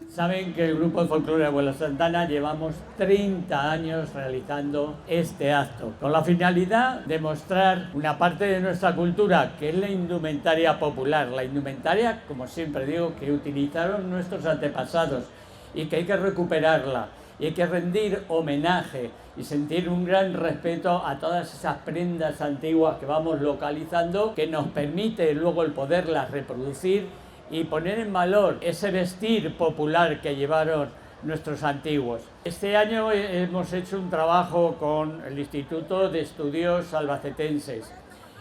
Saben que el Grupo de Folclore Abuela Santana llevamos 30 años realizando este acto, con la finalidad de mostrar una parte de nuestra cultura, que es la indumentaria popular, la indumentaria, como siempre digo, que utilizaron nuestros antepasados y que hay que recuperarla, y hay que rendir homenaje y sentir un gran respeto a todas esas prendas antiguas que vamos localizando, que nos permite luego el poderlas reproducir y poner en valor ese vestir popular que llevaron nuestros antiguos. Este año hemos hecho un trabajo con el Instituto de Estudios Albacetenses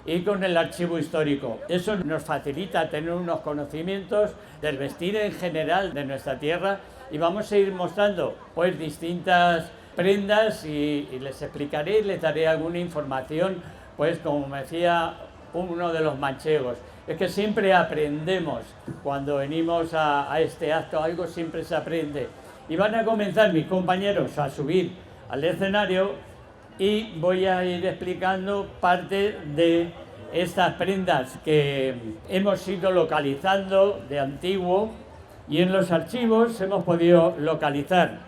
y con el Archivo Histórico. Eso nos facilita tener unos conocimientos del vestir en general de nuestra tierra y vamos a ir mostrando pues distintas prendas y les explicaré y les daré alguna información, pues como me decía uno de los manchegos. Es que siempre aprendemos cuando venimos a este acto, algo siempre se aprende. Y van a comenzar mis compañeros a subir al escenario y voy a ir explicando parte de estas prendas que hemos ido localizando de antiguo y en los archivos hemos podido localizar.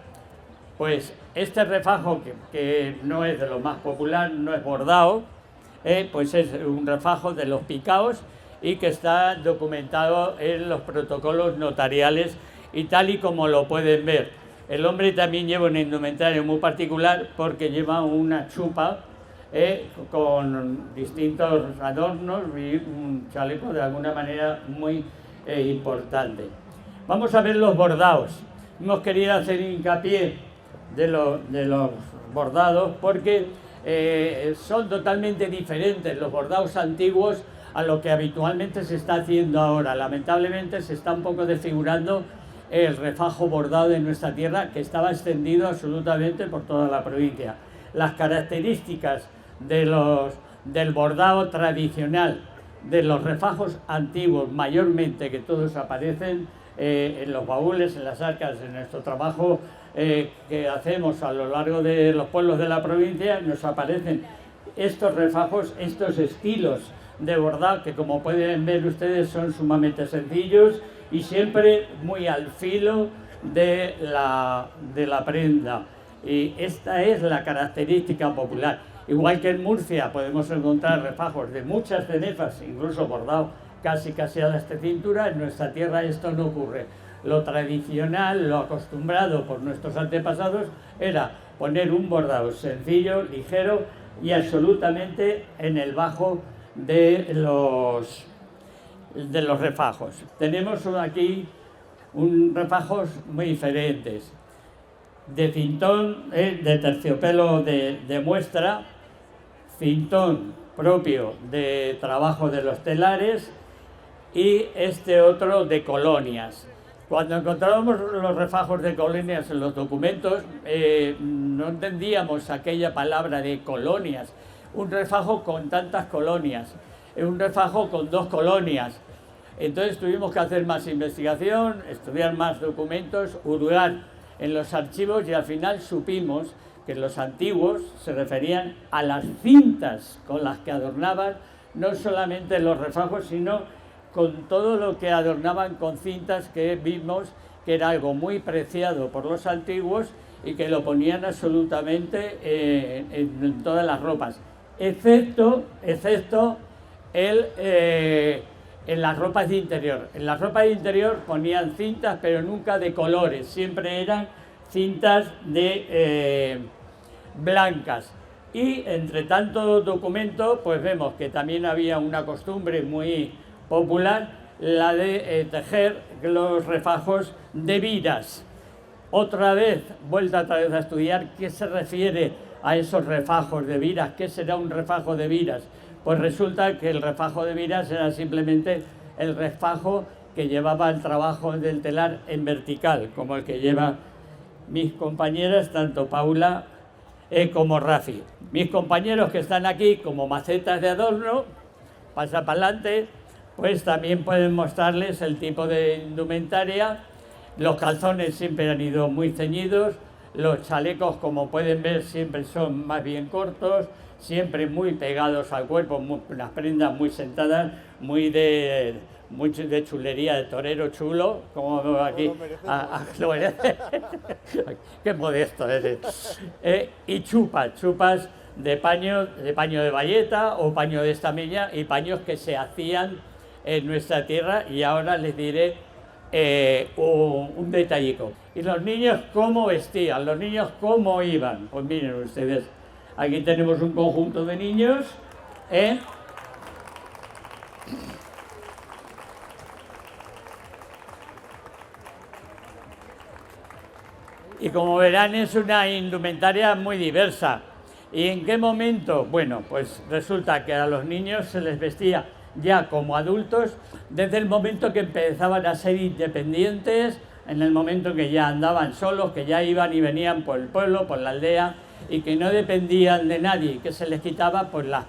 Pues este refajo que no es de lo más popular, no es bordado, pues es un refajo de los picaos y que está documentado en los protocolos notariales y tal y como lo pueden ver. El hombre también lleva un indumentario muy particular porque lleva una chupa con distintos adornos y un chaleco de alguna manera muy importante. Vamos a ver los bordados. Hemos querido hacer hincapié de los bordados porque son totalmente diferentes los bordados antiguos a lo que habitualmente se está haciendo ahora. Lamentablemente se está un poco desfigurando el refajo bordado de nuestra tierra, que estaba extendido absolutamente por toda la provincia. Las características del bordado tradicional, de los refajos antiguos mayormente, que todos aparecen en los baúles, en las arcas, en nuestro trabajo que hacemos a lo largo de los pueblos de la provincia, nos aparecen estos refajos, estos estilos de bordado que, como pueden ver ustedes, son sumamente sencillos y siempre muy al filo de la prenda. Y esta es la característica popular. Igual que en Murcia podemos encontrar refajos de muchas cenefas, incluso bordado casi a la cintura, en nuestra tierra esto no ocurre. Lo tradicional, lo acostumbrado por nuestros antepasados era poner un bordado sencillo, ligero y absolutamente en el bajo de los refajos. Tenemos aquí refajos muy diferentes, de cintón, de terciopelo de muestra, cintón propio de trabajo de los telares y este otro de colonias. Cuando encontrábamos los refajos de colonias en los documentos, no entendíamos aquella palabra de colonias. Un refajo con tantas colonias, un refajo con 2 colonias. Entonces tuvimos que hacer más investigación, estudiar más documentos, hurgar en los archivos y al final supimos que los antiguos se referían a las cintas con las que adornaban no solamente los refajos, sino con todo lo que adornaban con cintas, que vimos que era algo muy preciado por los antiguos y que lo ponían absolutamente en todas las ropas, excepto en las ropas de interior. En las ropas de interior ponían cintas, pero nunca de colores, siempre eran cintas de blancas. Y entre tanto documento, pues vemos que también había una costumbre muy popular, la de tejer los refajos de viras. Otra vez a estudiar qué se refiere a esos refajos de viras, qué será un refajo de viras. Pues resulta que el refajo de viras era simplemente el refajo que llevaba el trabajo del telar en vertical, como el que lleva mis compañeras, tanto Paula como Rafi. Mis compañeros que están aquí como macetas de adorno, pasa para adelante, pues también pueden mostrarles el tipo de indumentaria. Los calzones siempre han ido muy ceñidos, los chalecos, como pueden ver, siempre son más bien cortos, siempre muy pegados al cuerpo, unas prendas muy sentadas, muy de chulería, de torero chulo, como veo aquí. Lo merece. Qué modesto eres. Y chupas de paño de bayeta o paño de estamella, y paños que se hacían en nuestra tierra, y ahora les diré un detallico. ¿Y los niños cómo vestían? ¿Los niños cómo iban? Pues miren ustedes, aquí tenemos un conjunto de niños, y como verán es una indumentaria muy diversa. ¿Y en qué momento? Bueno, pues resulta que a los niños se les vestía ya como adultos desde el momento que empezaban a ser independientes, en el momento que ya andaban solos, que ya iban y venían por el pueblo, por la aldea, y que no dependían de nadie, que se les quitaba pues las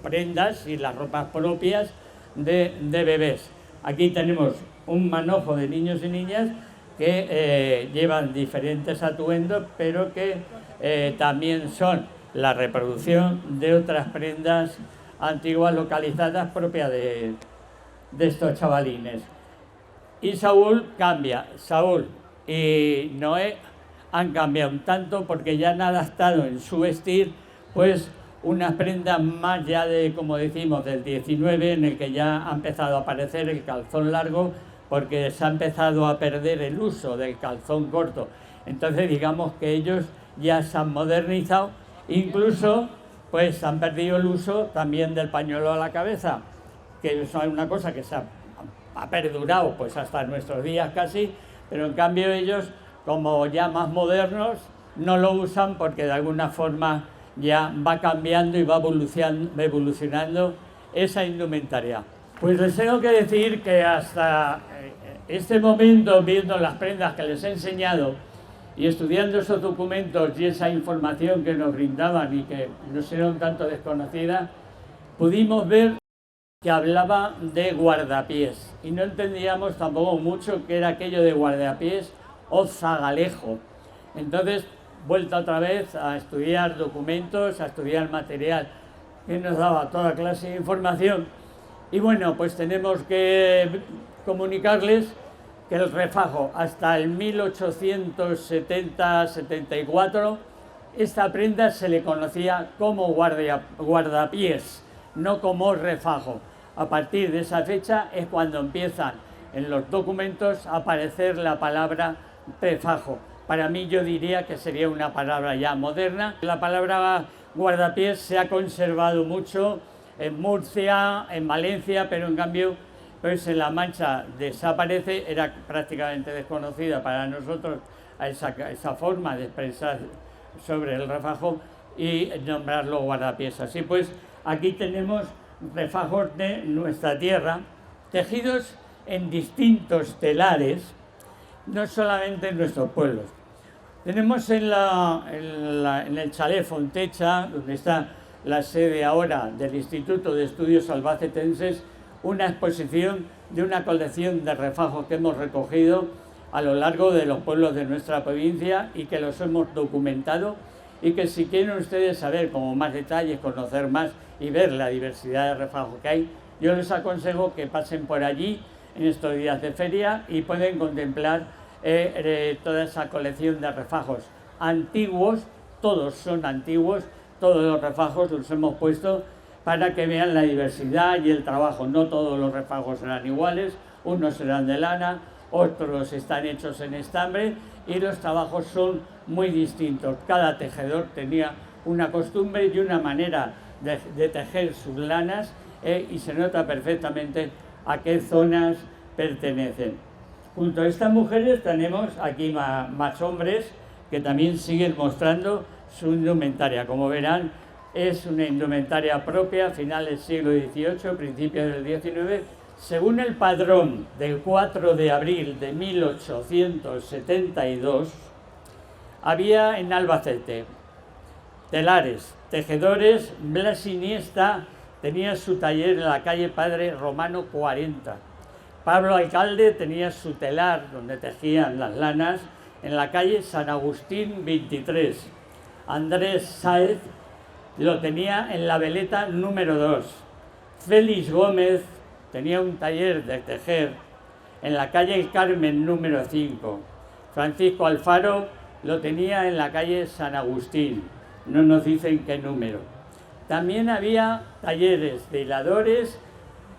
prendas y las ropas propias de bebés. Aquí tenemos un manojo de niños y niñas que llevan diferentes atuendos, pero que también son la reproducción de otras prendas antiguas localizadas propias de estos chavalines. Y Saúl cambia. Saúl y Noé han cambiado un tanto porque ya han adaptado en su vestir pues unas prendas más ya de, como decimos, del 19, en el que ya ha empezado a aparecer el calzón largo, porque se ha empezado a perder el uso del calzón corto. Entonces digamos que ellos ya se han modernizado, incluso pues han perdido el uso también del pañuelo a la cabeza, que es una cosa que se ha perdurado pues hasta nuestros días casi, pero en cambio ellos, como ya más modernos, no lo usan porque de alguna forma ya va cambiando y va evolucionando esa indumentaria. Pues les tengo que decir que hasta este momento, viendo las prendas que les he enseñado y estudiando esos documentos y esa información que nos brindaban y que nos era un tanto desconocida, pudimos ver que hablaba de guardapiés y no entendíamos tampoco mucho qué era aquello de guardapiés o zagalejo. Entonces, vuelta otra vez a estudiar documentos, a estudiar material que nos daba toda clase de información. Y bueno, pues tenemos que comunicarles que el refajo hasta el 1870-74, esta prenda se le conocía como guardapiés, no como refajo. A partir de esa fecha es cuando empiezan en los documentos a aparecer la palabra refajo. Para mí yo diría que sería una palabra ya moderna. La palabra guardapiés se ha conservado mucho en Murcia, en Valencia, pero en cambio pues en La Mancha desaparece, era prácticamente desconocida para nosotros esa forma de expresar sobre el refajo y nombrarlo guardapiés. Así pues, aquí tenemos refajos de nuestra tierra, tejidos en distintos telares, no solamente en nuestros pueblos. Tenemos en el chalet Fontecha, donde está la sede ahora del Instituto de Estudios Albacetenses, una exposición de una colección de refajos que hemos recogido a lo largo de los pueblos de nuestra provincia y que los hemos documentado, y que si quieren ustedes saber como más detalles, conocer más y ver la diversidad de refajos que hay, yo les aconsejo que pasen por allí en estos días de feria y pueden contemplar toda esa colección de refajos antiguos. Todos son antiguos, todos los refajos los hemos puesto para que vean la diversidad y el trabajo. No todos los refajos serán iguales, unos serán de lana, otros están hechos en estambre y los trabajos son muy distintos. Cada tejedor tenía una costumbre y una manera de tejer sus lanas y se nota perfectamente a qué zonas pertenecen. Junto a estas mujeres tenemos aquí más hombres que también siguen mostrando su indumentaria. Como verán, es una indumentaria propia, final del siglo XVIII, principios del XIX, según el padrón del 4 de abril de 1872, había en Albacete telares, tejedores. Blas Iniesta tenía su taller en la calle Padre Romano 40. Pablo Alcalde tenía su telar donde tejían las lanas en la calle San Agustín 23. Andrés Sáez lo tenía en la veleta número 2. Félix Gómez tenía un taller de tejer en la calle El Carmen número 5. Francisco Alfaro lo tenía en la calle San Agustín, no nos dicen qué número. También había talleres de hiladores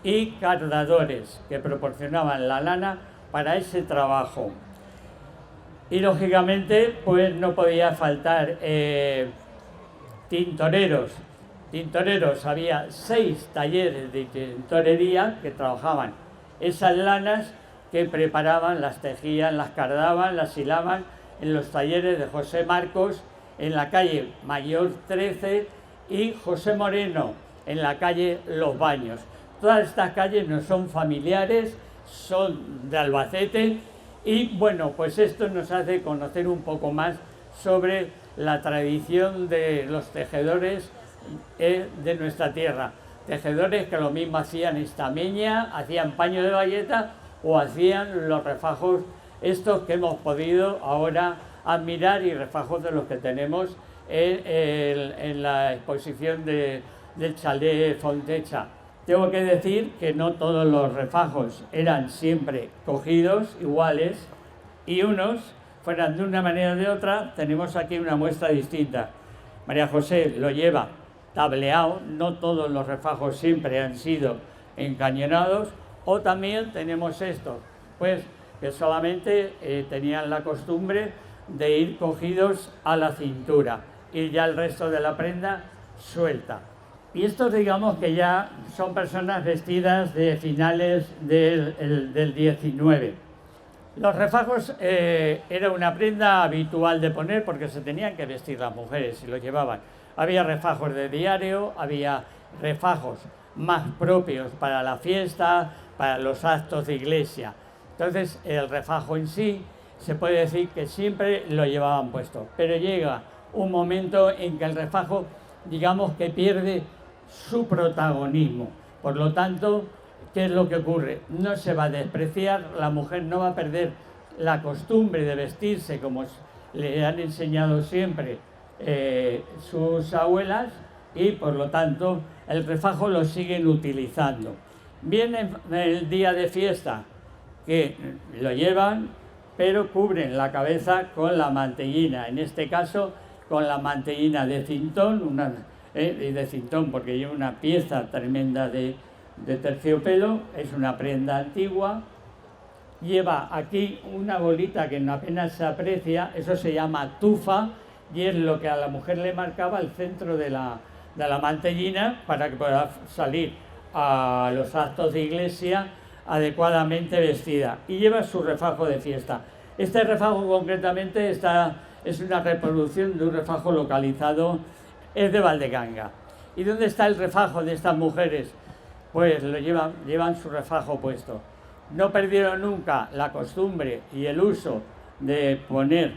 y cardadores que proporcionaban la lana para ese trabajo. Y lógicamente pues no podía faltar tintoreros. Tintoreros, había 6 talleres de tintorería que trabajaban esas lanas, que preparaban, las tejían, las cardaban, las hilaban en los talleres de José Marcos en la calle Mayor 13 y José Moreno en la calle Los Baños. Todas estas calles nos son familiares, son de Albacete y bueno, pues esto nos hace conocer un poco más sobre la tradición de los tejedores de nuestra tierra. Tejedores que lo mismo hacían estameña, hacían paño de bayeta o hacían los refajos estos que hemos podido ahora admirar y refajos de los que tenemos en la exposición del chalet Fontecha. Tengo que decir que no todos los refajos eran siempre cogidos iguales y unos fueran de una manera o de otra. Tenemos aquí una muestra distinta. María José lo lleva tableado, no todos los refajos siempre han sido encañonados. O también tenemos estos, pues que solamente tenían la costumbre de ir cogidos a la cintura y ya el resto de la prenda suelta. Y estos digamos que ya son personas vestidas de finales del 19. Los refajos era una prenda habitual de poner porque se tenían que vestir las mujeres y lo llevaban. Había refajos de diario, había refajos más propios para la fiesta, para los actos de iglesia. Entonces el refajo en sí se puede decir que siempre lo llevaban puesto, pero llega un momento en que el refajo digamos que pierde su protagonismo. Por lo tanto, ¿qué es lo que ocurre? No se va a despreciar, la mujer no va a perder la costumbre de vestirse como le han enseñado siempre sus abuelas y por lo tanto el refajo lo siguen utilizando. Viene el día de fiesta que lo llevan, pero cubren la cabeza con la mantellina, en este caso con la mantellina de cintón, de cintón porque lleva una pieza tremenda de terciopelo, es una prenda antigua, lleva aquí una bolita que apenas se aprecia, eso se llama tufa y es lo que a la mujer le marcaba el centro de la mantellina para que pueda salir a los actos de iglesia adecuadamente vestida y lleva su refajo de fiesta. Este refajo concretamente es una reproducción de un refajo localizado, es de Valdeganga. ¿Y dónde está el refajo de estas mujeres? Pues lo llevan su refajo puesto. No perdieron nunca la costumbre y el uso de poner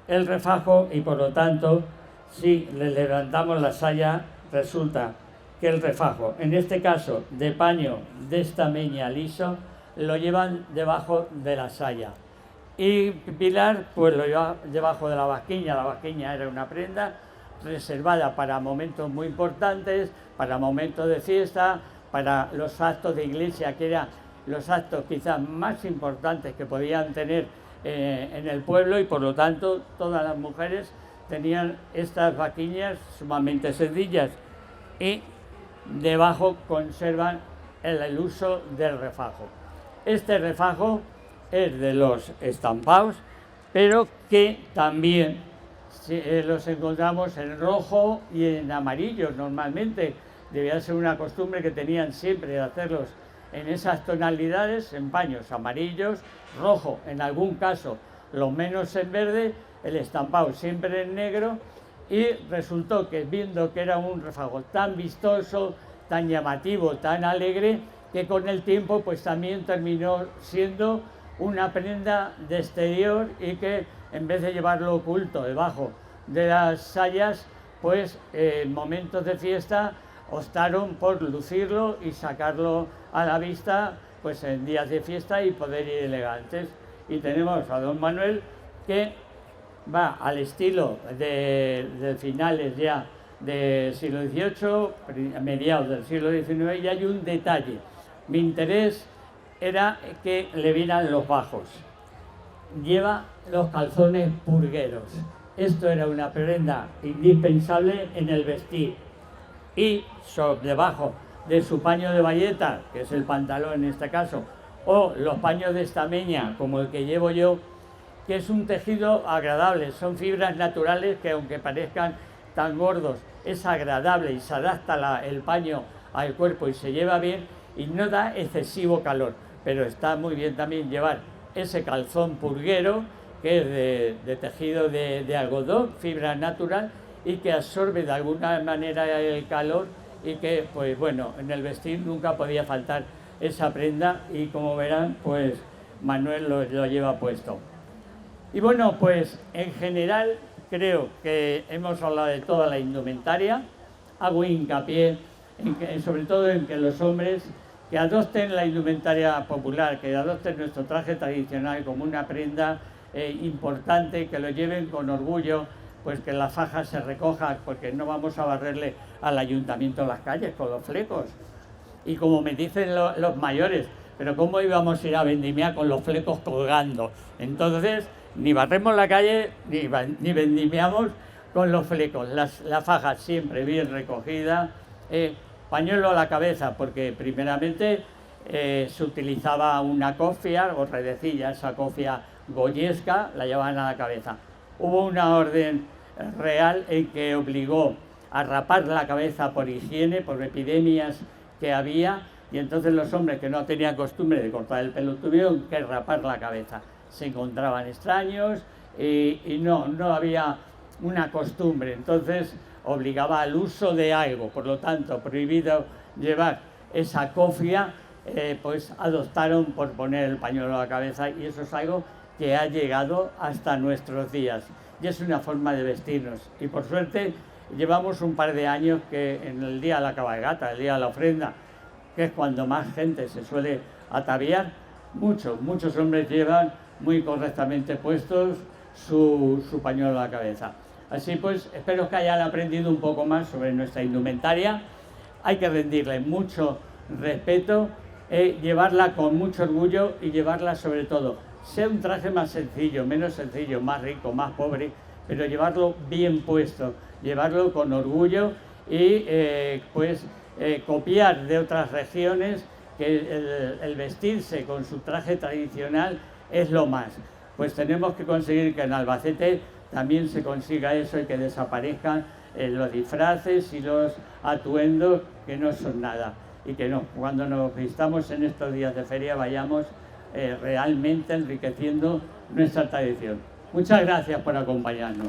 el refajo y por lo tanto si le levantamos la saya resulta que el refajo, en este caso de paño de estameña liso, lo llevan debajo de la saya. Y Pilar pues lo lleva debajo de la vasquiña. La vasquiña era una prenda reservada para momentos muy importantes, para momentos de fiesta, para los actos de iglesia, que eran los actos quizás más importantes que podían tener en el pueblo y por lo tanto todas las mujeres tenían estas vaquiñas sumamente sencillas y debajo conservan el uso del refajo. Este refajo es de los estampados, pero que también los encontramos en rojo y en amarillo normalmente. Debía ser una costumbre que tenían siempre de hacerlos en esas tonalidades, en paños amarillos, rojo, en algún caso lo menos en verde, el estampado siempre en negro, y resultó que viendo que era un refajo tan vistoso, tan llamativo, tan alegre, que con el tiempo pues también terminó siendo una prenda de exterior y que en vez de llevarlo oculto debajo de las sayas, pues en momentos de fiesta optaron por lucirlo y sacarlo a la vista pues en días de fiesta y poder ir elegantes. Y tenemos a don Manuel que va al estilo de finales ya del siglo XVIII, a mediados del siglo XIX, y hay un detalle. Mi interés era que le vieran los bajos. Lleva los calzones purgueros. Esto era una prenda indispensable en el vestir. Y debajo de su paño de bayeta, que es el pantalón en este caso, o los paños de estameña, como el que llevo yo, que es un tejido agradable, son fibras naturales que aunque parezcan tan gordos, es agradable y se adapta el paño al cuerpo y se lleva bien y no da excesivo calor, pero está muy bien también llevar ese calzón purguero, que es de tejido de algodón, fibra natural, y que absorbe de alguna manera el calor y que, pues bueno, en el vestir nunca podía faltar esa prenda y como verán, pues Manuel lo lleva puesto. Y bueno, pues en general creo que hemos hablado de toda la indumentaria. Hago hincapié sobre todo en que los hombres que adopten la indumentaria popular, que adopten nuestro traje tradicional como una prenda importante, que lo lleven con orgullo, pues que la faja se recoja, porque no vamos a barrerle al ayuntamiento las calles con los flecos. Y como me dicen los mayores, pero ¿cómo íbamos a ir a vendimiar con los flecos colgando? Entonces, ni barremos la calle, ni vendimiamos con los flecos. La faja siempre bien recogida, pañuelo a la cabeza, porque primeramente se utilizaba una cofia o redecilla, esa cofia goyesca, la llevaban a la cabeza. Hubo una orden real en que obligó a rapar la cabeza por higiene, por epidemias que había, y entonces los hombres que no tenían costumbre de cortar el pelo tuvieron que rapar la cabeza. Se encontraban extraños y no había una costumbre, entonces obligaba al uso de algo, por lo tanto prohibido llevar esa cofia, pues adoptaron por poner el pañuelo a la cabeza, y eso es algo que ha llegado hasta nuestros días y es una forma de vestirnos. Y por suerte llevamos un par de años que en el día de la cabalgata, el día de la ofrenda, que es cuando más gente se suele ataviar, muchos hombres llevan muy correctamente puestos su pañuelo a la cabeza. Así pues, espero que hayan aprendido un poco más sobre nuestra indumentaria. Hay que rendirle mucho respeto, llevarla con mucho orgullo y llevarla sobre todo, sea un traje más sencillo, menos sencillo, más rico, más pobre, pero llevarlo bien puesto, llevarlo con orgullo y copiar de otras regiones que el vestirse con su traje tradicional es lo más. Pues tenemos que conseguir que en Albacete también se consiga eso y que desaparezcan los disfraces y los atuendos que no son nada, y que cuando nos vistamos en estos días de feria vayamos realmente enriqueciendo nuestra tradición. Muchas gracias por acompañarnos.